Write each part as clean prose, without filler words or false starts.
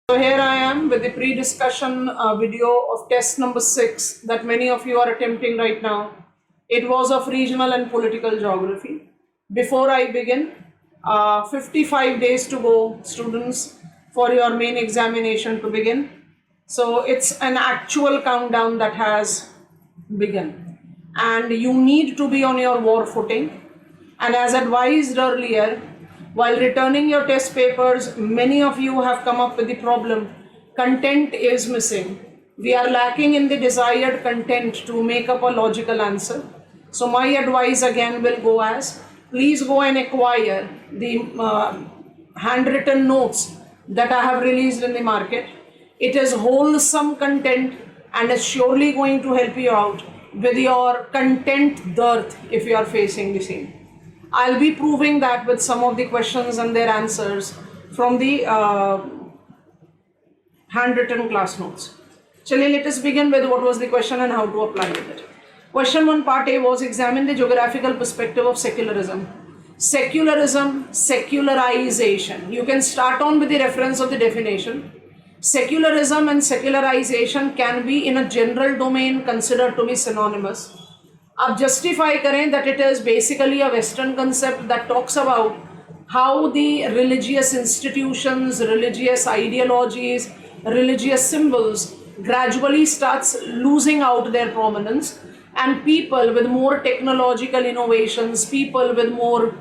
So here I am with the pre-discussion video of test number 6 that many of you are attempting right now. It was of regional and political geography. Before I begin, 55 days to go, students, for your main examination to begin. So it's an actual countdown that has begun. And you need to be on your war footing. And as advised earlier, while returning your test papers, many of you have come up with the problem. Content is missing. We are lacking in the desired content to make up a logical answer. So my advice again will go as, please go and acquire the handwritten notes that I have released in the market. It is wholesome content and is surely going to help you out with your content dearth if you are facing the same. I'll be proving that with some of the questions and their answers from the handwritten class notes. Chaliye, let us begin with what was the question and how to apply it. Question 1 part A was examine the geographical perspective of secularism. Secularism, secularization. You can start on with the reference of the definition. Secularism and secularization can be in a general domain considered to be synonymous. आप justify करें that it is basically a Western concept that talks about how the religious institutions, religious ideologies, religious symbols gradually starts losing out their prominence, and people with more technological innovations, people with more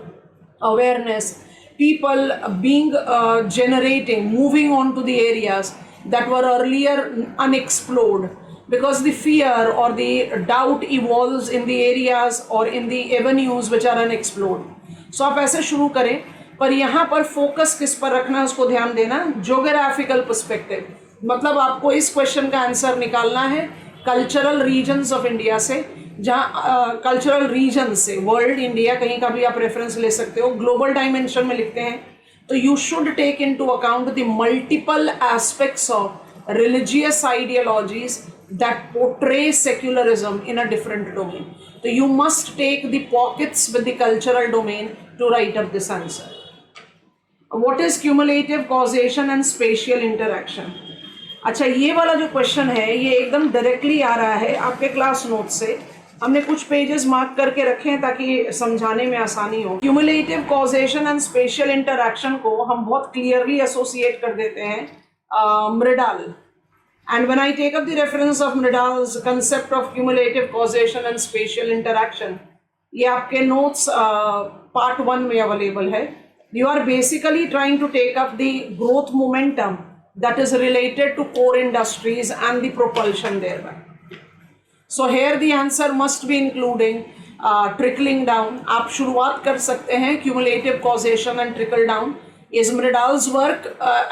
awareness, people being generating, moving on to the areas that were earlier unexplored, because the fear or the doubt evolves in the areas or in the avenues which are unexplored. So आप ऐसे शुरू करें, पर यहाँ पर focus किस पर रखना है उसको ध्यान देना. ज्योग्राफिकल पर्सपेक्टिव मतलब आपको इस क्वेश्चन का आंसर निकालना है कल्चरल रीजन्स ऑफ इंडिया से, जहाँ कल्चरल रीजन से वर्ल्ड इंडिया कहीं का भी आप रेफरेंस ले सकते हो. ग्लोबल डायमेंशन में लिखते हैं तो you should take into account the multiple aspects of religious ideologies that portray secularism in a different domain. So you must take the pockets with the cultural domain to write up this answer. What is cumulative causation and spatial interaction? अच्छा, ये वाला जो question है ये एकदम directly आ रहा है आपके क्लास नोट से. हमने कुछ पेजेस मार्क करके रखे हैं ताकि समझाने में आसानी हो. Cumulative causation and spatial interaction को हम बहुत क्लियरली एसोसिएट कर देते हैं मृडाल. And when I take up the reference of Mridal's concept of cumulative causation and spatial interaction, ये आपके notes part 1 में available है. You are basically trying to take up the growth momentum that is related to core industries and the propulsion thereby. So here the answer must be including trickling down. आप शुरुआत कर सकते हैं cumulative causation and trickle down is Mridal's work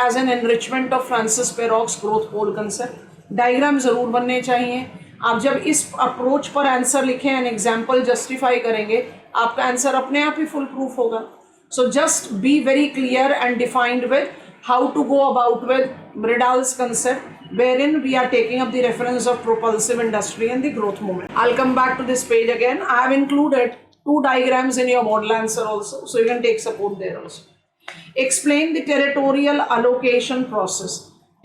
as an enrichment of Francis Perrock's growth pole concept. Diagram ज़रूर बनने चाहिए. आप जब इस अप्रोच पर आंसर लिखें एंड एग्जाम्पल जस्टिफाई करेंगे आपका आंसर अपने आप ही फुल प्रूफ होगा. So just be very clear and defined with how to go about with Mridal's concept, wherein we are taking up the reference of propulsive industry and the growth movement. I'll come back to this page again. I have included 2 diagrams in your model answer also, so you can take support there also. Explain the territorial allocation process.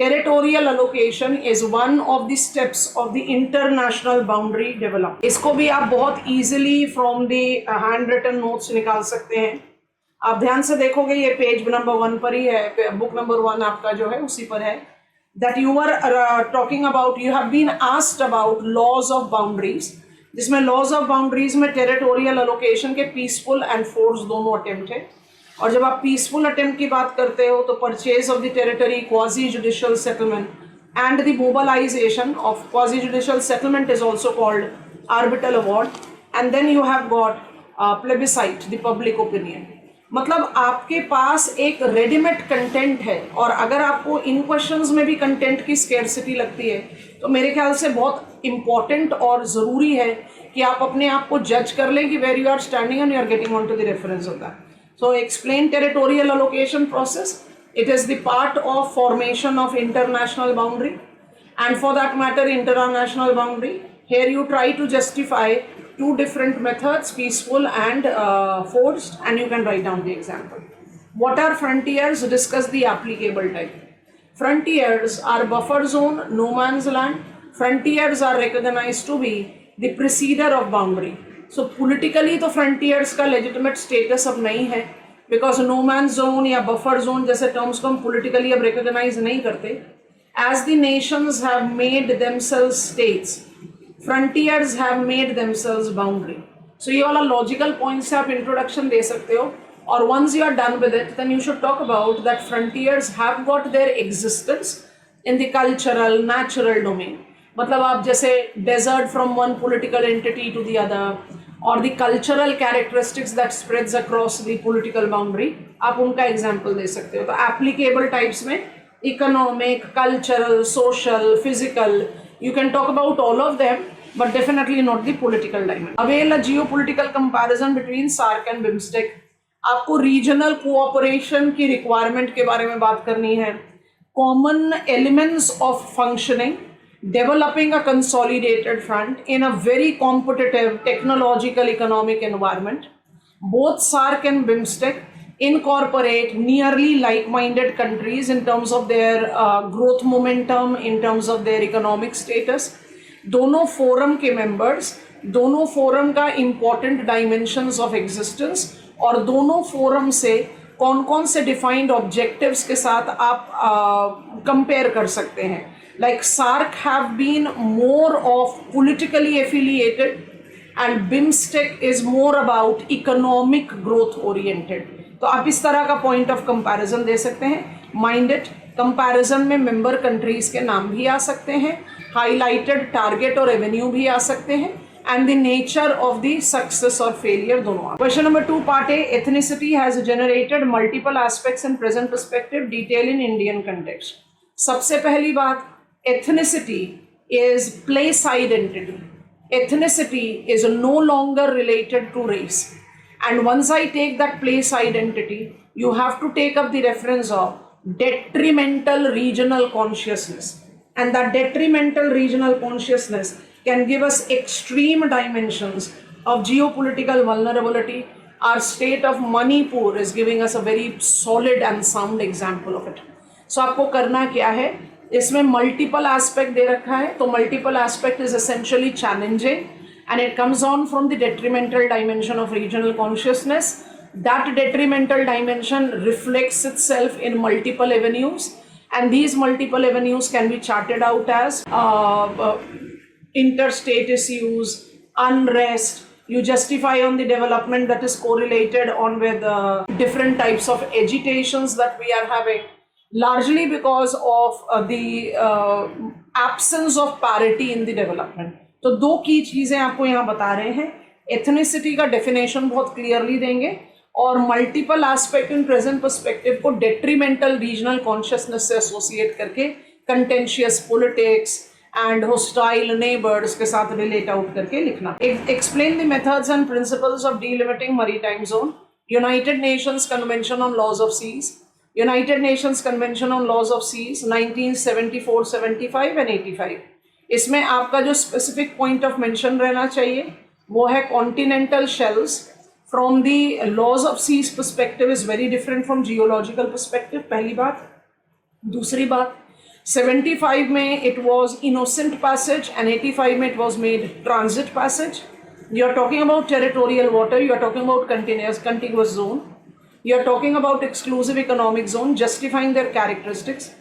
Territorial allocation is one of the steps of the international boundary development. इसको भी आप बहुत easily from the handwritten notes निकाल सकते हैं. आप ध्यान से देखोगे ये पेज नंबर 1 पर ही है, बुक नंबर 1 आपका जो है उसी पर है. That you were talking about, you have been asked about laws of boundaries, जिसमें laws of boundaries में territorial allocation के peaceful and forced दोनों attempt है. और जब आप पीसफुल अटेम्प्ट की बात करते हो तो purchase of the territory, quasi judicial settlement and the mobilisation of quasi judicial settlement is also called arbitral award, and then you have got plebiscite the public opinion. मतलब आपके पास एक रेडीमेड कंटेंट है, और अगर आपको इन क्वेश्चंस में भी content की स्केर्सिटी लगती है तो मेरे ख्याल से बहुत इंपॉर्टेंट और ज़रूरी है कि आप अपने आप को जज कर लें कि where you are standing and you are getting on to the reference of that. So explain territorial allocation process. It is the part of formation of international boundary, and for that matter international boundary. Here you try to justify 2 different methods, peaceful and forced, and you can write down the example. What are frontiers? Discuss the applicable type. Frontiers are buffer zone, no man's land. Frontiers are recognized to be the preceder of boundary. So politically तो frontiers का legitimate status अब नहीं है, because no man's zone या buffer zone जैसे terms को हम politically अब recognize नहीं करते. As the nations have made themselves states, frontiers have made themselves boundary. So ये वाला logical points से आप introduction दे सकते हो. और once you are done with it, then you should talk about that frontiers have got their existence in the cultural, natural domain. मतलब आप जैसे desert from one political entity to the other, or the cultural characteristics that spreads across the political boundary, आप उनका example दे सकते हो. तो applicable types में economic, cultural, social, physical, you can talk about all of them, but definitely not the political dimension. Avail a geopolitical comparison between SAARC and BIMSTEC. आपको regional cooperation की requirement के बारे में बात करनी है, common elements of functioning, developing a consolidated front in a very competitive technological economic environment. Both SAARC and BIMSTEC incorporate nearly like-minded countries in terms of their growth momentum, in terms of their economic status. दोनों forum के members, दोनों forum का important dimensions of existence और दोनों forum से कौन कौन से डिफाइंड ऑब्जेक्टिव्स के साथ आप कंपेयर कर सकते हैं. Like SAARC have been more of politically affiliated and BIMSTEC is more about economic growth oriented. तो आप इस तरह का पॉइंट ऑफ कंपैरिजन दे सकते हैं. माइंड इट, कंपैरिजन में मेंबर कंट्रीज के नाम भी आ सकते हैं, हाईलाइटेड टारगेट और रेवेन्यू भी आ सकते हैं, and the nature of the success or failure दोनों. Question number 2 part A, ethnicity has generated multiple aspects in present perspective, detail in Indian context. सबसे पहली बात, ethnicity is place identity. Ethnicity is no longer related to race, and once I take that place identity, you have to take up the reference of detrimental regional consciousness, and that detrimental regional consciousness can give us extreme dimensions of geopolitical vulnerability. Our state of Manipur is giving us a very solid and sound example of it. So आपको करना क्या है, इसमें multiple aspect दे रखा है, तो multiple aspect is essentially challenging and it comes on from the detrimental dimension of regional consciousness. That detrimental dimension reflects itself in multiple avenues, and these multiple avenues can be charted out as interstate issues, unrest. You justify on the development that is correlated on with different types of agitations that we are having, largely because of the absence of parity in the development. तो दो की चीज़ें आपको यहाँ बता रहे हैं. Ethnicity का डेफिनेशन बहुत क्लियरली देंगे और multiple aspect in present perspective को डेट्रीमेंटल रीजनल कॉन्शियसनेस से एसोसिएट करके contentious politics and hostile neighbors के साथ रिलेट आउट करके लिखना. Explain the methods and principles of delimiting maritime zone. United Nations Convention on laws of seas, United Nations Convention on laws of seas 1974, 75 and 85. इसमें आपका जो specific point of mention रहना चाहिए वो है continental shells. From the laws of seas perspective is very different from geological perspective, पहली बात. दूसरी बात, 75 में it was innocent passage and 85 में it was made transit passage. You are talking about territorial water, you are talking about contiguous zone, you are talking about exclusive economic zone, justifying their characteristics,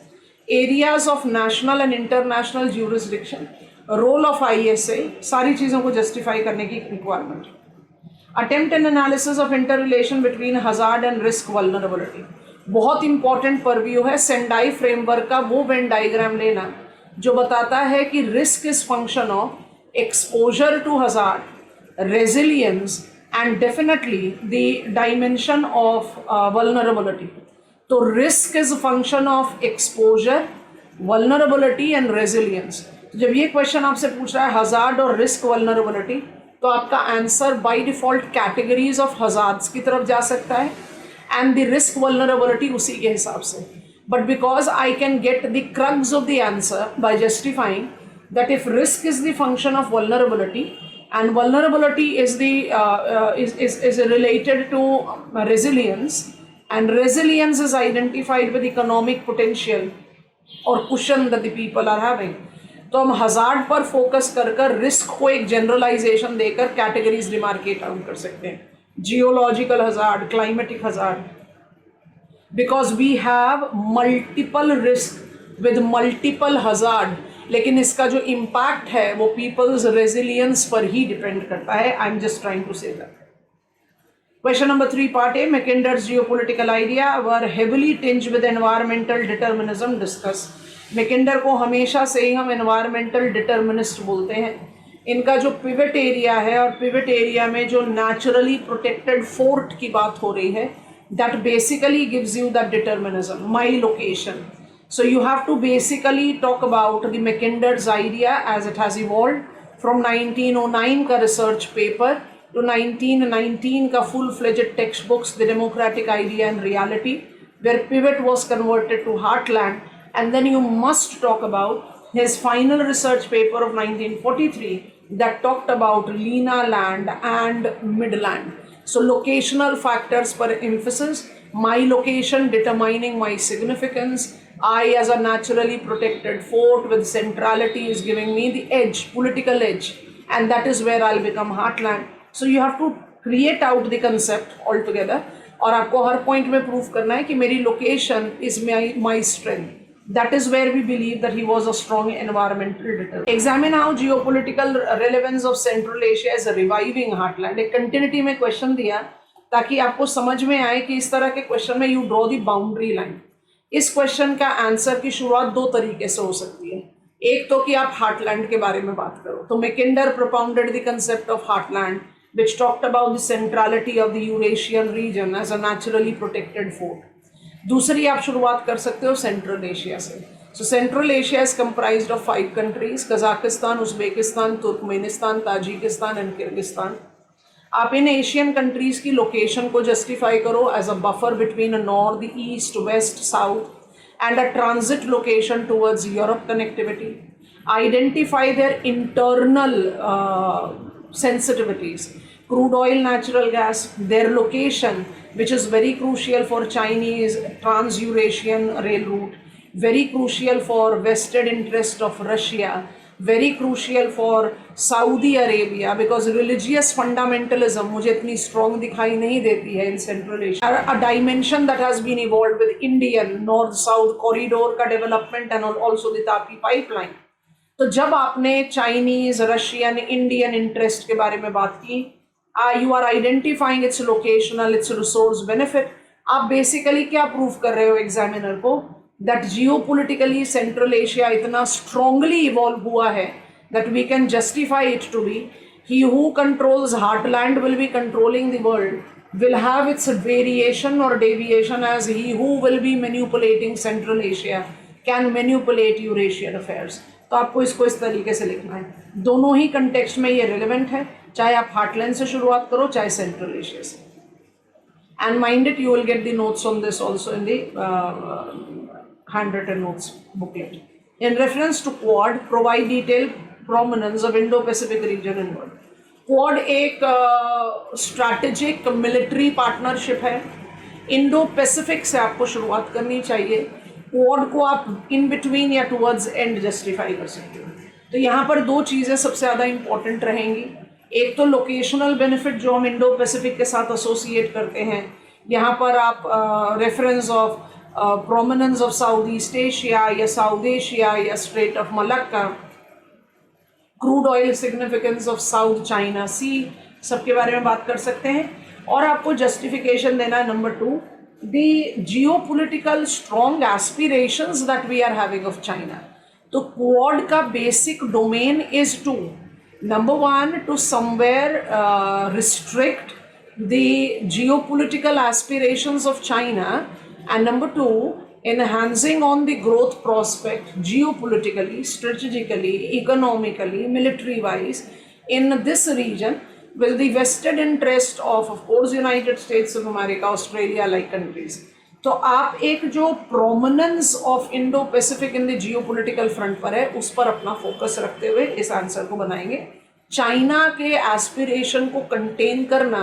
areas of national and international jurisdiction, role of ISA, सारी चीज़ों को justify करने की requirement. Attempt and analysis of interrelation between hazard and risk vulnerability. बहुत important purview है. Sendai framework का वो Venn diagram लेना जो बताता है कि risk is function of exposure to hazard, resilience and definitely the dimension of vulnerability. तो risk is function of exposure, vulnerability and resilience. जब ये क्वेश्चन आपसे पूछ रहा है हजार्ड और रिस्क वल्नरेबिलिटी, तो आपका answer by default categories of hazards की तरफ जा सकता है and the risk vulnerability उसी के हिसाब से. But because I can get the crux of the answer by justifying that if risk is the function of vulnerability and vulnerability is the is related to resilience and resilience is identified with economic potential, और cushion that the people are having. तो हम hazard पर focus कर कर risk को एक generalisation देकर categories demarcate out कर सकते हैं, geological hazard, climatic hazard, because we have multiple risk with multiple hazard, लेकिन इसका जो इम्पैक्ट है वो पीपल्स रेजिलियंस पर ही डिपेंड करता है। I am just trying to say that. Question number 3, part A, Mackinder's geopolitical idea were heavily tinged with environmental determinism discussed. Mackinder को हमेशा से ही हम environmental determinist बोलते हैं। इनका जो pivot area है और pivot area में जो naturally protected fort की बात हो रही है, that basically gives you that determinism, my location. So you have to basically talk about the Mackinder's idea as it has evolved from 1909 का research paper to 1919 का full-fledged textbooks, The Democratic Idea and Reality, where pivot was converted to heartland. And then you must talk about his final research paper of 1943 that talked about Lena land and midland. So locational factors per emphasis, my location determining my significance, I as a naturally protected fort with centrality is giving me the edge, political edge, and that is where I'll become heartland. So you have to create out the concept altogether, और आपको हर point में prove करना है कि मेरी location is my strength. That is where we believe that he was a strong environmental determinant. Examine how geopolitical relevance of Central Asia is reviving heartland. एक continuity में question दिया ताकि आपको समझ में आए कि इस तरह के क्वेश्चन में you draw the boundary line. इस क्वेश्चन का आंसर की शुरुआत दो तरीके से हो सकती है. एक तो कि आप हार्टलैंड के बारे में बात करो, तो Mackinder propounded the concept of heartland, which talked about the centrality of the Eurasian region as a naturally protected fort. दूसरी आप शुरुआत कर सकते हो सेंट्रल एशिया से. So central Asia is comprised of 5 countries, Kazakhstan, Uzbekistan, Turkmenistan, Tajikistan and Kyrgyzstan. आप इन Asian countries की लोकेशन को जस्टिफाई करो as a buffer between a north, east, west, south and a transit location towards Europe connectivity. Identify their internal sensitivities, crude oil, natural gas, their location, which is very crucial for Chinese trans-Eurasian rail route, very crucial for vested interest of Russia, very crucial for Saudi Arabia, because religious fundamentalism मुझे इतनी strong दिखाई नहीं देती है in Central Asia. A dimension that has been evolved with Indian north-south corridor का development and also the Tapi pipeline. तो जब आपने चाइनीज, रशियन, इंडियन इंटरेस्ट के बारे में बात की, you are identifying its locational, its resource benefit. आप बेसिकली क्या प्रूव कर रहे हो एग्जामिनर को, दैट जियोपॉलिटिकली सेंट्रल एशिया इतना स्ट्रांगली इवॉल्व हुआ है that we can justify it to be he who controls heartland will be controlling the world, will have its variation or deviation as he who will be manipulating Central Asia can manipulate Eurasian affairs. तो आपको इसको इस तरीके से लिखना है. दोनों ही context में ये रिलेवेंट है, चाहे आप हार्टलैंड से शुरुआत करो चाहे सेंट्रल एशिया से. And mind it, you will get the notes on this also in the handwritten notes booklet. In reference to Quad, provide detailed prominence of Indo-Pacific region and world. Quad एक strategic military partnership है. Indo Pacific से आपको शुरुआत करनी चाहिए. Quad को आप in between या टुवर्ड्स एंड जस्टिफाई कर सकते हो. तो यहाँ पर दो चीज़ें सबसे ज़्यादा इंपॉर्टेंट रहेंगी. एक तो लोकेशनल बेनिफिट जो हम इंडो पैसिफिक के साथ एसोसिएट करते हैं. यहाँ पर आप reference of prominence of South East Asia या साउथ एशिया या Strait of Malacca, crude oil significance of South China Sea, सबके बारे में बात कर सकते हैं. और आपको जस्टिफिकेशन देना है number 2, the geopolitical strong aspirations that we are having of China. तो Quad का basic domain is to, number 1, to somewhere restrict the geopolitical aspirations of China, and number 2, enhancing on the growth prospect geopolitically, strategically, economically, military wise in this region, with the vested interest of course United States of America, Australia like countries. तो आप एक जो prominence of Indo Pacific in the geopolitical front पर है उस पर अपना focus रखते हुए इस आंसर को बनाएंगे. चाइना के एस्पिरेशन को कंटेन करना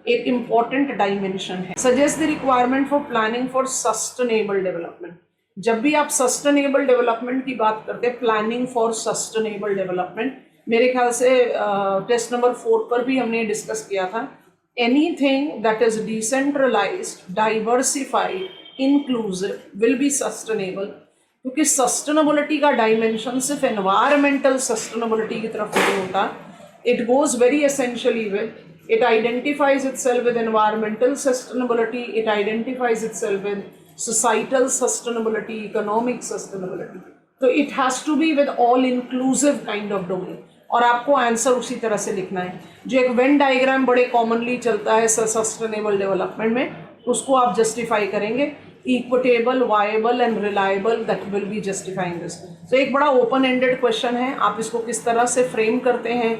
एक इम्पॉर्टेंट डायमेंशन है. Suggest the requirement for planning for sustainable development. जब भी आप सस्टेनेबल डेवलपमेंट की बात करते हैं, प्लानिंग फॉर सस्टेनेबल डेवलपमेंट, मेरे ख्याल से टेस्ट नंबर 4 पर भी हमने डिस्कस किया था, anything that is decentralised, diversified, inclusive will be sustainable. क्योंकि सस्टेनेबिलिटी का डायमेंशन सिर्फ एनवायरमेंटल सस्टेनेबिलिटी की तरफ नहीं होता, it goes very essentially with, it identifies itself with environmental sustainability, it identifies itself with societal sustainability, economic sustainability. तो it has to be with all inclusive kind of domain. और आपको answer उसी तरह से लिखना है। जो एक वेन डायग्राम बड़े कॉमनली चलता है सस्टेनेबल डेवलपमेंट में, उसको आप जस्टिफाई करेंगे, equitable, viable and reliable, that will be justifying this. तो एक बड़ा ओपन एंडेड क्वेश्चन है, आप इसको किस तरह से फ्रेम करते हैं,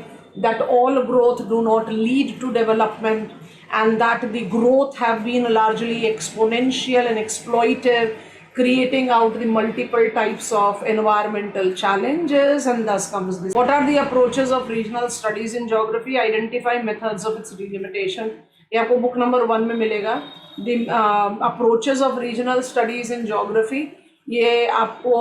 that all growth do not lead to development and that the growth have been largely exponential and exploitive, creating out the multiple types of environmental challenges, and thus comes this. What are the approaches of regional studies in geography? Identify methods of its delimitation. ये आपको book number 1 में मिलेगा, the approaches of regional studies in geography. ये आपको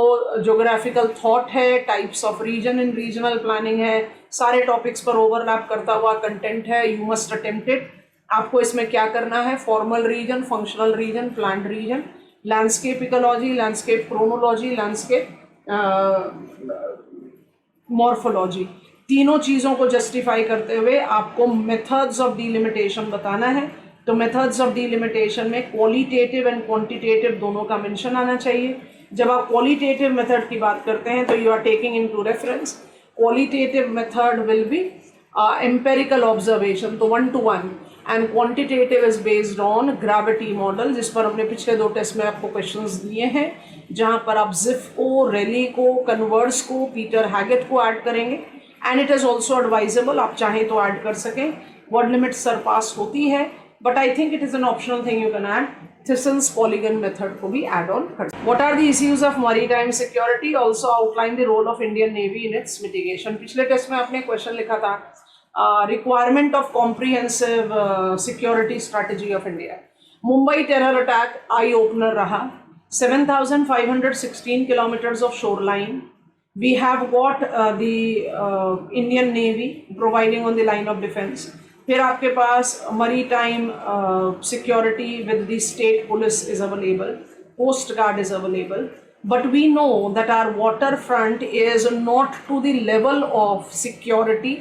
geographical thought है, types of region in regional planning है, सारे topics पर ओवरलैप करता हुआ कंटेंट है, यू मस्ट अटेम्प्ट इट। आपको इसमें क्या करना है, formal region, functional region, planned region, landscape ecology, landscape chronology, landscape morphology, तीनों चीज़ों को जस्टिफाई करते हुए आपको मेथड्स ऑफ डिलिमिटेशन बताना है। तो मेथड्स ऑफ डिलिमिटेशन में क्वालिटेटिव एंड क्वांटिटेटिव दोनों का मेंशन आना चाहिए। जब आप क्वालिटेटिव मेथड की बात करते हैं तो you are taking into reference, qualitative method will be empirical observation, तो 1 to 1, and quantitative is based on gravity model, जिस पर हमने पिछले 2 टेस्ट में आपको क्वेश्चंस दिए हैं, जहां पर आप जिफ को, रेली को, कन्वर्स को, पीटर हैगेट को ऐड करेंगे, and it is also advisable, आप चाहें तो ऐड कर सकें। वर्ड लिमिट सरपास होती है, but I think it is an optional thing you can add. Thyssen's polygon method को भी add on कर। What are the issues of maritime security? Also outline the role of Indian Navy in its mitigation. पिछले test में आपने question लिखा था, requirement of comprehensive security strategy of India. Mumbai terror attack eye opener रहा, 7,516 kilometers of shoreline. We have got the Indian Navy providing on the line of defense. फिर आपके पास maritime security with the state police is available, coast guard is available, but we know that our water front is not to the level of security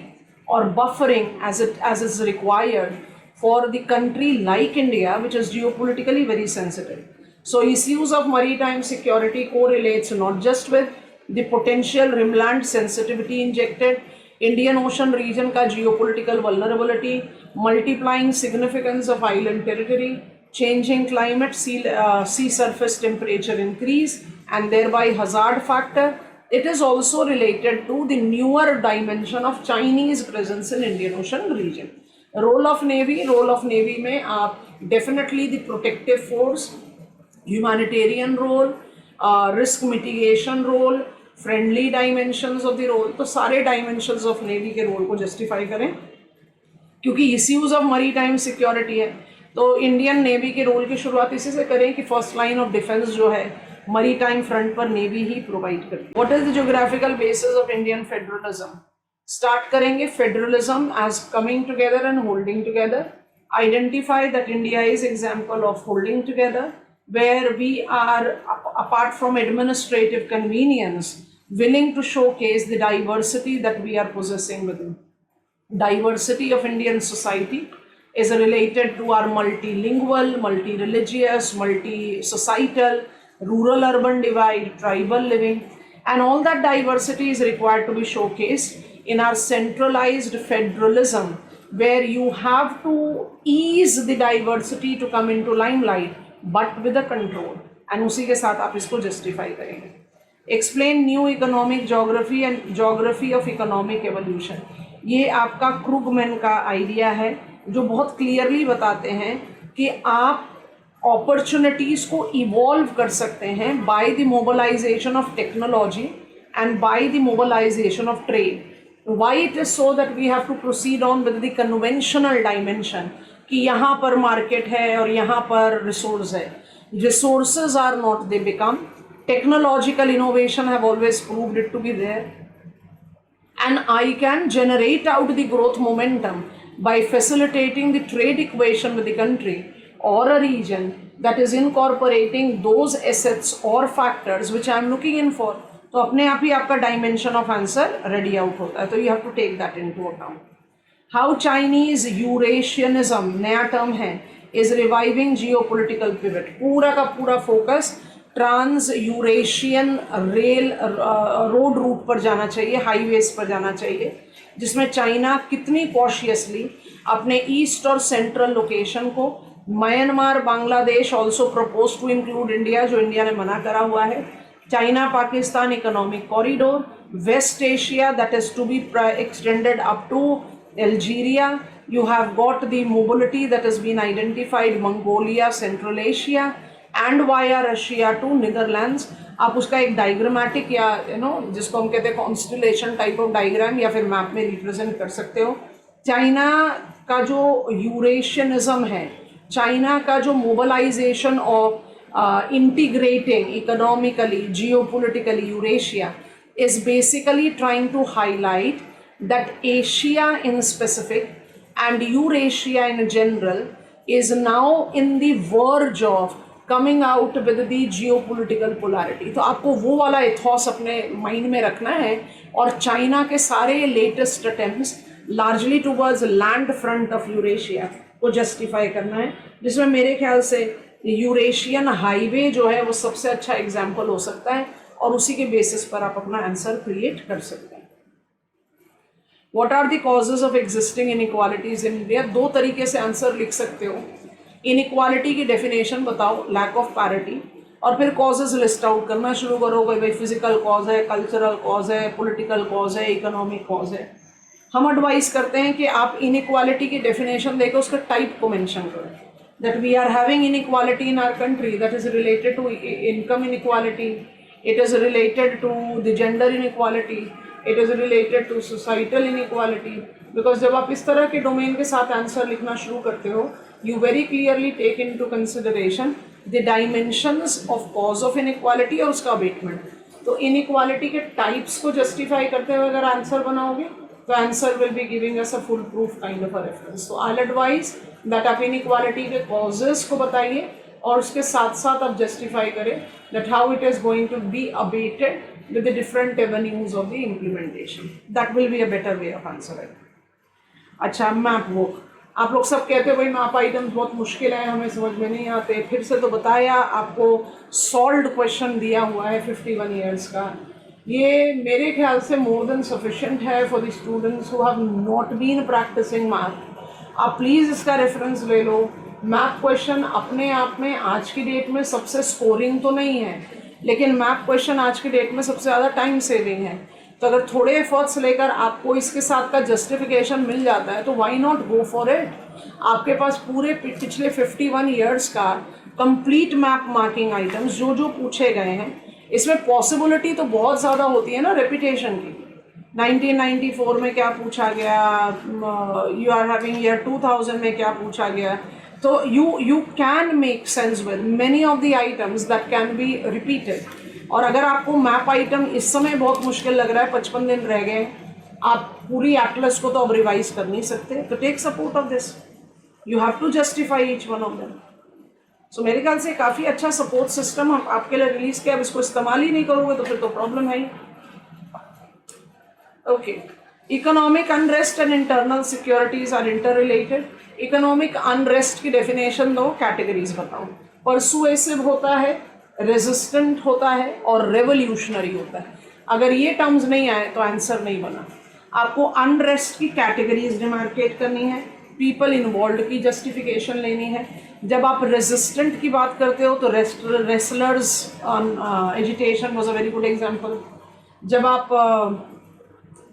और buffering as is required for the country like India, which is geopolitically very sensitive. So issues of maritime security correlates not just with the potential rimland sensitivity injected, Indian Ocean region का geopolitical vulnerability, multiplying significance of island territory, changing climate, sea surface temperature increase, and thereby hazard factor. It is also related to the newer dimension of Chinese presence in Indian Ocean region. Role of Navy में आप definitely the protective force, humanitarian role, risk mitigation role, friendly dimensions of the role, तो सारे dimensions of navy के role को justify करें। क्योंकि issues of maritime security है, तो इंडियन नेवी के रोल की शुरुआत इसी से करें कि फर्स्ट लाइन ऑफ डिफेंस जो है मरी टाइम फ्रंट पर नेवी ही प्रोवाइड करे। What is the geographical basis of Indian federalism? Start करेंगे federalism as coming together and holding together. Identify that India is example of holding together, where we are, apart from administrative convenience, willing to showcase the diversity that we are possessing within. Diversity of Indian society is related to our multilingual, multi-religious, multi-societal, rural-urban divide, tribal living, and all that diversity is required to be showcased in our centralized federalism, where you have to ease the diversity to come into limelight, but with a control, and उसी के साथ आप इसको justify करेंगे। Explain new economic geography and geography of economic evolution. ये आपका क्रूगमैन का idea है जो बहुत क्लियरली बताते हैं कि आप अपॉर्चुनिटीज़ को इवॉल्व कर सकते हैं by the mobilisation of technology and by the mobilisation of trade. Why it is so that we have to proceed on with the conventional dimension कि यहाँ पर मार्केट है और यहाँ पर रिसोर्स है. Resources are not, they become. technological innovation have always proved it to be there, and I can generate out the growth momentum by facilitating the trade equation with the country or a region that is incorporating those assets or factors which I am looking in for. तो अपने आप ही आपका dimension of answer ready out होता है. तो you have to take that into account. How Chinese Eurasianism, नया term है, is reviving geopolitical pivot. पूरा का पूरा focus trans Eurasian rail road route पर जाना चाहिए, हाईवेज पर जाना चाहिए, जिसमें चाइना कितनी कॉशियसली अपने ईस्ट और सेंट्रल लोकेशन को, Myanmar, Bangladesh also propose to include India, जो इंडिया ने मना करा हुआ है, China Pakistan economic corridor, west Asia that is to be extended up to Algeria, you have got the mobility that has been identified, Mongolia, Central Asia, and via Russia to Netherlands. आप उसका एक diagrammatic या जिसको हम कहते हैं constellation type of diagram या फिर मैप में रिप्रेजेंट कर सकते हो. चाइना का जो यूरेशियनिज्म है, चाइना का जो mobilisation of integrating economically geopolitically Eurasia is basically trying to highlight that Asia in specific and Eurasia in general is now in the verge of coming out with the geopolitical polarity. तो आपको वो वाला ethos अपने mind में रखना है और China के सारे latest attempts largely towards land front of Eurasia को जस्टिफाई करना है, जिसमें मेरे ख्याल से यूरेशियन हाईवे जो है वो सबसे अच्छा एग्जाम्पल हो सकता है और उसी के बेसिस पर आप अपना आंसर क्रिएट कर सकते हैं. What are the causes of existing inequalities in India? दो तरीके से आंसर लिख सकते हो. इनइक्वालिटी की डेफिनेशन बताओ, लैक ऑफ पैरिटी, और फिर कॉजेज लिस्ट आउट करना शुरू करोगे. भाई फिजिकल कॉज है, कल्चरल कॉज है, पॉलिटिकल कॉज है, इकोनॉमिक कॉज है. हम एडवाइस करते हैं कि आप इनइक्वालिटी की डेफिनेशन देकर उसके टाइप को मेंशन करें. That we are having inequality in our country that is related to income inequality, it is related to the gender inequality, it is related to societal inequality. Because जब आप इस तरह के domain के साथ answer लिखना शुरू करते हो, you very clearly take in to consideration the dimensions of cause of inequality और उसका अबेटमेंट. तो इनइक्वालिटी के टाइप्स को जस्टिफाई करते हुए अगर आंसर बनाओगे तो answer will be giving us a foolproof kind of a reference. तो आई विल एडवाइज दैट आप इनइक्वालिटी के कॉजेज को बताइए और उसके साथ साथ आप जस्टिफाई करें that how it is going to be abated with the different avenues of the implementation. That will be a better way of answering. अच्छा, मैप बुक. आप लोग सब कहते हो भाई मैप आइटम्स बहुत मुश्किल है, हमें समझ में नहीं आते. फिर से तो बताया आपको, सॉल्व्ड क्वेश्चन दिया हुआ है 51 ईयर्स का. ये मेरे ख्याल से मोर देन सफिशिएंट है for the students who have not been practising math. आप प्लीज़ इसका रेफरेंस ले लो. मैथ क्वेश्चन अपने आप में आज की डेट में सबसे स्कोरिंग तो नहीं है, लेकिन मैप क्वेश्चन आज की डेट में सबसे ज़्यादा टाइम सेविंग है. तो अगर थोड़े एफर्ट्स लेकर आपको इसके साथ का जस्टिफिकेशन मिल जाता है तो why not go for it. आपके पास पूरे पिछले 51 ईयर्स का कंप्लीट मैप मार्किंग आइटम्स जो जो पूछे गए हैं, इसमें पॉसिबिलिटी तो बहुत ज़्यादा होती है ना रिपीटेशन की. 1994 में क्या पूछा गया, यू आर हैविंग ईयर 2000 में क्या पूछा गया. So you can make sense with many of the items that can be repeated. और अगर आपको मैप आइटम इस समय बहुत मुश्किल लग रहा है, 55 दिन रह गए, आप पूरी एटलस को तो अब रिवाइज कर नहीं सकते, तो take support of this. You have to justify each one of them. So मेरे ख्याल से काफ़ी अच्छा सपोर्ट सिस्टम हम आपके लिए रिलीज़ किया. अब इसको इस्तेमाल ही नहीं करोगे तो फिर तो प्रॉब्लम है ही. Okay, economic unrest and internal securities are interrelated. Economic unrest की डेफिनेशन दो, कैटेगरीज बताओ. परसुएसिव होता है, रेजिस्टेंट होता है और रेवोल्यूशनरी होता है. अगर ये टर्म्स नहीं आए तो आंसर नहीं बना. आपको अनरेस्ट की कैटेगरीज डिमार्केट करनी है, पीपल इन्वॉल्व की जस्टिफिकेशन लेनी है. जब आप रेजिस्टेंट की बात करते हो तो wrestlers agitation was a very good example. जब आप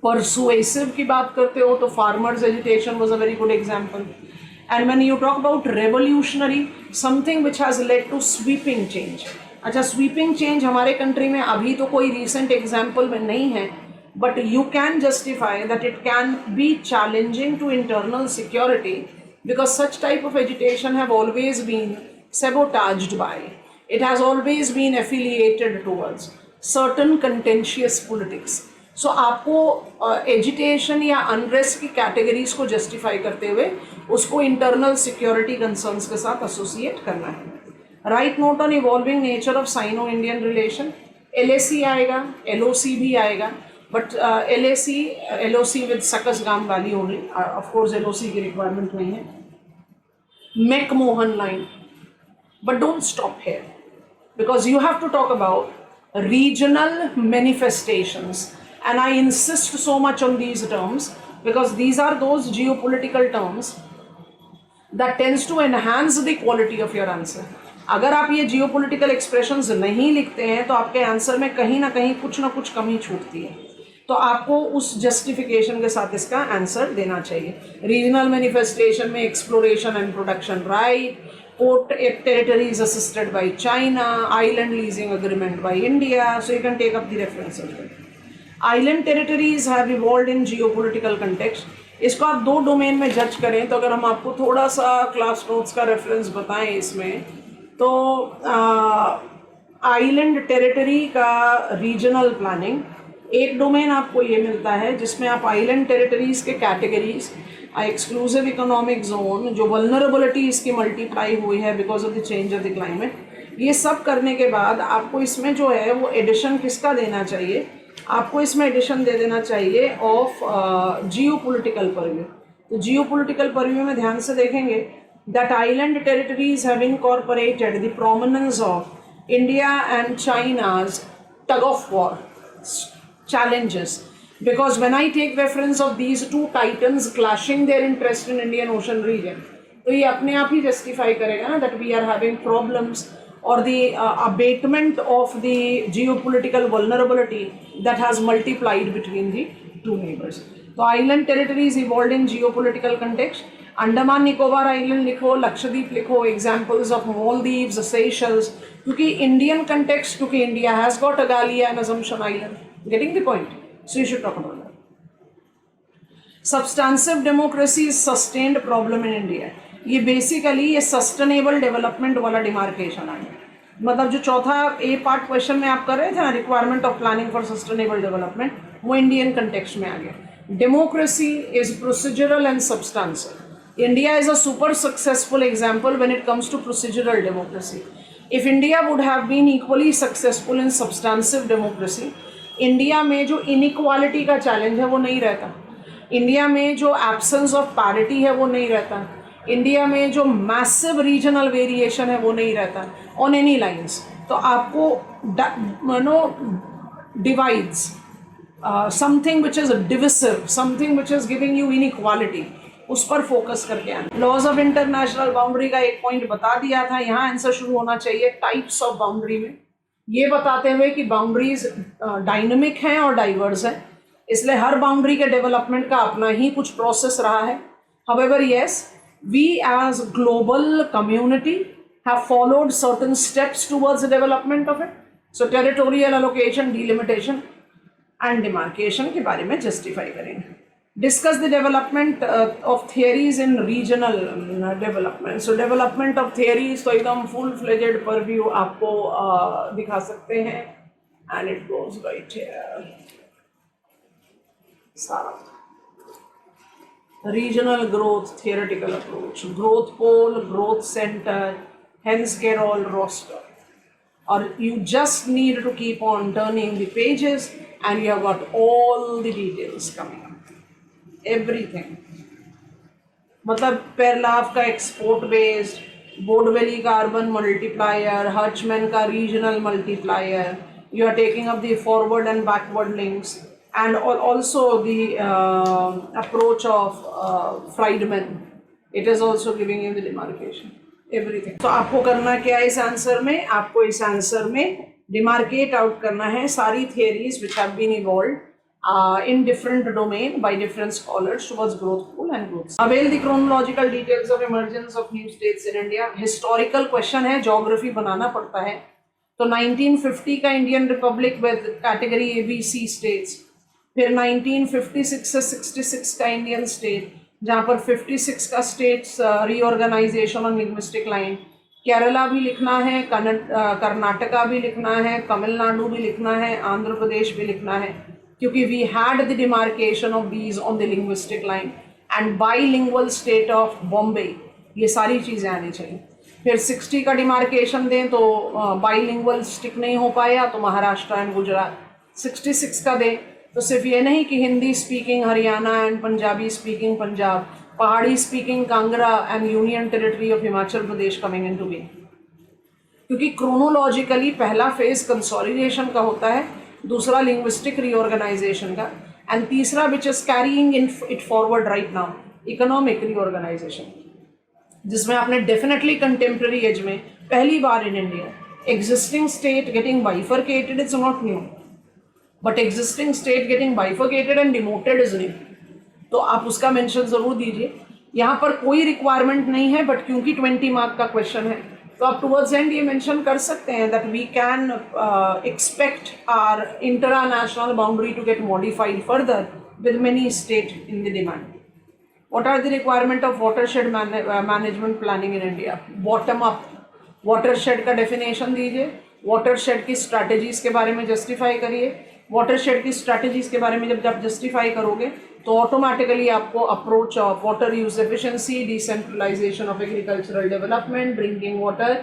परसुएसिव की बात करते हो तो farmers agitation was a very good example. And when you talk about revolutionary, something which has led to sweeping change. अच्छा, sweeping change हमारे कंट्री में अभी तो कोई recent example में नहीं है, but you can justify that it can be challenging to internal security because such type of agitation have always been sabotaged by it has always been affiliated towards certain contentious politics. So आपको agitation या unrest की categories को justify करते हुए उसको internal security concerns के साथ associate करना है। Write note on evolving nature of Sino Indian relation, LAC आएगा, LOC भी आएगा, but LOC with Shaksgam valley only, of course LOC की रिक्वायरमेंट नहीं है। McMahon line, but don't stop here, because you have to talk about regional manifestations, and I insist so much on these terms because these are those geopolitical terms that tends to enhance the quality of your answer. अगर आप ये geopolitical expressions नहीं लिखते हैं तो आपके answer में कहीं ना कहीं कुछ ना कुछ कमी छूटती है, तो आपको उस जस्टिफिकेशन के साथ इसका आंसर देना चाहिए। रीजनल मैनिफेस्टेशन में exploration and production right, port territories assisted by China, island leasing agreement by India, so you can take up the reference as well. Island territories have evolved in geopolitical context. इसको आप दो domain में जज करें, तो अगर हम आपको थोड़ा सा क्लास नोट्स का रेफरेंस बताएं इसमें, तो आइलैंड टेरिटरी का रीजनल प्लानिंग एक डोमेन आपको ये मिलता है जिसमें आप आइलैंड टेरिटरीज के कैटेगरीज, एक्सक्लूसिव इकोनॉमिक जोन, जो वल्नरेबिलिटी इसकी मल्टीप्लाई हुई है because of the change of the climate, ये सब करने के बाद आपको इसमें जो है वो एडिशन किसका देना चाहिए, आपको इसमें एडिशन दे देना चाहिए ऑफ जियोपॉलिटिकल परव्यू। तो जियोपॉलिटिकल परव्यू में ध्यान से देखेंगे that island territories have incorporated the prominence of India and China's tug of war challenges, because when I take reference of these two titans clashing their interest in Indian Ocean region, तो ये अपने आप ही justify करेगा ना that we are having problems or the abatement of the geopolitical vulnerability that has multiplied between the two neighbors. तो island territories evolved in geopolitical context. Andaman Nicobar island लिखो, लक्षद्वीप लिखो, examples of Maldives, Seychelles, क्योंकि इंडियन कंटेक्स्ट, क्योंकि India has got Agalega and Assumption island. Getting the point? So you should talk about that. Substantive democracy is sustained problem in India. ये basically ये sustainable development वाला demarcation है, मतलब जो चौथा ए part question में आप कर रहे थे ना, requirement of planning for sustainable development, वो इंडियन कंटेक्स्ट में आ गया. Democracy is procedural and substantial. India is a super successful example when it comes to procedural democracy. If India would have been equally successful in substantive democracy, India में जो inequality का challenge है वो नहीं रहता, इंडिया में जो absence of parity है वो नहीं रहता, इंडिया में जो मैसिव रीजनल वेरिएशन है वो नहीं रहता ऑन एनी लाइंस. तो आपको divides something which is divisive, something which is giving you inequality, उस पर फोकस करके आना. लॉज ऑफ इंटरनेशनल बाउंड्री का एक पॉइंट बता दिया था, यहाँ आंसर शुरू होना चाहिए टाइप्स ऑफ बाउंड्री में, ये बताते हुए कि बाउंड्रीज डायनेमिक हैं और डाइवर्स हैं, इसलिए हर बाउंड्री के डेवलपमेंट का अपना ही कुछ प्रोसेस रहा है. However yes, we as global community have followed certain steps towards the development of it. So territorial allocation, delimitation and demarcation के बारे में जस्टिफाई करेंगे. Discuss the development of theories in regional development. So development of theories तो एकदम full fledged purview आपको दिखा सकते हैं, and it goes right here. सारा regional growth theoretical approach, growth pole, growth centre, hence गेरोल, रोस्टर, और you just need to keep on turning the pages and you have got all the details coming up. Everything. मतलब पेरलाफ का export based, बोडवेली का urban multiplier, Hirschman का regional multiplier, you are taking up the forward and backward links, and also the approach of Friedman, it is also giving you the demarcation, everything. तो आपको करना क्या है इस आंसर में, आपको इस आंसर में डिमार्केट आउट करना है सारी theories which have been evolved in different domain by different scholars towards growth pool and growth. Avail the chronological details of emergence of new states in India. Historical question है, geography बनाना पड़ता है. तो 1950 का Indian Republic with category ABC states, फिर 1956 से 66 का Indian state, जहाँ पर 56 का states reorganisation on linguistic line, Kerala भी लिखना है, कर्नाटका भी लिखना है, तमिलनाडु भी लिखना है, आंध्र प्रदेश भी लिखना है, क्योंकि we had the demarcation of these on the linguistic line and bilingual state of Bombay, ये सारी चीज़ें आनी चाहिए। फिर 60 का डिमार्केशन दें तो बाईलिंगुअल स्टिक नहीं हो पाया, तो महाराष्ट्र एंड गुजरात। 66 का दें तो सिर्फ ये नहीं कि Hindi speaking Haryana and Punjabi speaking Punjab, Pahari speaking Kangra and union territory of Himachal Pradesh coming into being, क्योंकि क्रोनोलॉजिकली पहला फेज कंसोलिडेशन का होता है, दूसरा लिंग्विस्टिक रीऑर्गेनाइजेशन का, एंड तीसरा which is carrying it forward right now economic reorganisation, जिसमें आपने डेफिनेटली कंटेम्प्रेरी एज में पहली बार in India existing state getting bifurcated, it's not new, but existing state getting bifurcated and demoted is new, तो आप उसका mention जरूर दीजिए। यहाँ पर कोई रिक्वायरमेंट नहीं है, बट क्योंकि 20 मार्क का क्वेश्चन है तो आप टुवर्ड्स एंड ये मेंशन कर सकते हैं that we can expect our international boundary to get modified further with many state in the demand. What are the requirement of watershed management planning in India? Bottom up watershed का definition दीजिए, watershed की strategies के बारे में justify करिए। Watershed की strategies के बारे में जब आप जस्टिफाई करोगे तो ऑटोमेटिकली आपको approach of water use efficiency, decentralisation of agricultural development, drinking water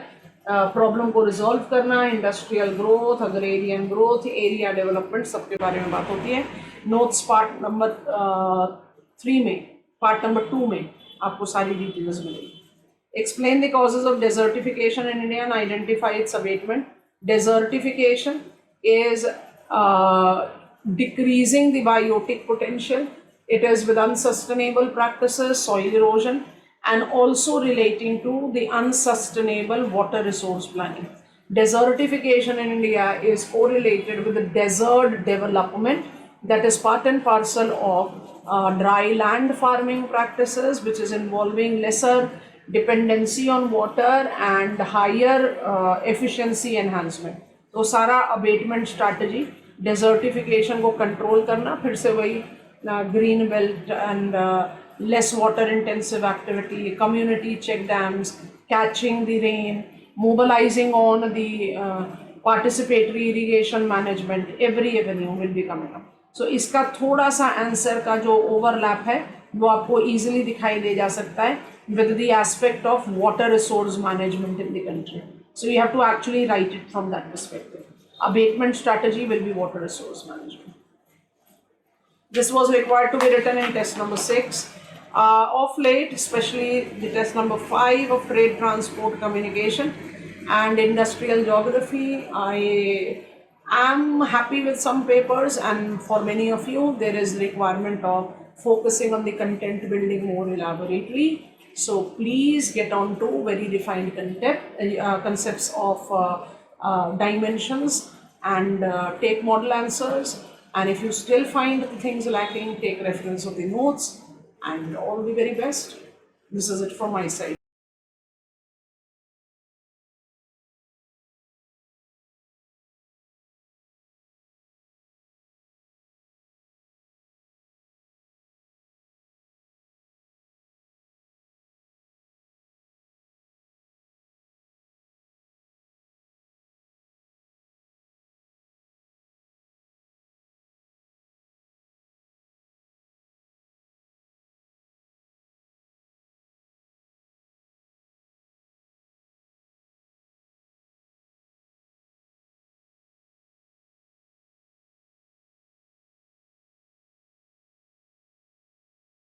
problem को रिजॉल्व करना, industrial growth, agrarian growth, area development, सबके बारे में बात होती है। नोट्स पार्ट नंबर 3 में, पार्ट नंबर 2 में आपको सारी डिटेल्स मिलेगी। Explain the causes of desertification in India and identify its abatement. Desertification is decreasing the biotic potential. It is with unsustainable practices, soil erosion, and also relating to the unsustainable water resource planning. Desertification in India is correlated with the desert development, that is part and parcel of dry land farming practices, which is involving lesser dependency on water and higher efficiency enhancement. तो सारा abatement strategy desertification को control करना, फिर से वही green belt and less water intensive activity, community check dams, catching the rain, mobilizing on the participatory irrigation management, every avenue will be coming up. So इसका थोड़ा सा आंसर का जो ओवरलैप है वो आपको easily दिखाई दे जा सकता है with the aspect of water resource management in the country. So you have to actually write it from that perspective. Abatement strategy will be water resource management. This was required to be written in test number 6. Of late, especially the test number 5 of trade, transport, communication and industrial geography, I am happy with some papers, and for many of you there is requirement of focusing on the content building more elaborately. So please get on to very defined concepts of dimensions and take model answers. And if you still find things lacking, take reference of the notes, and all the very best. This is it from my side.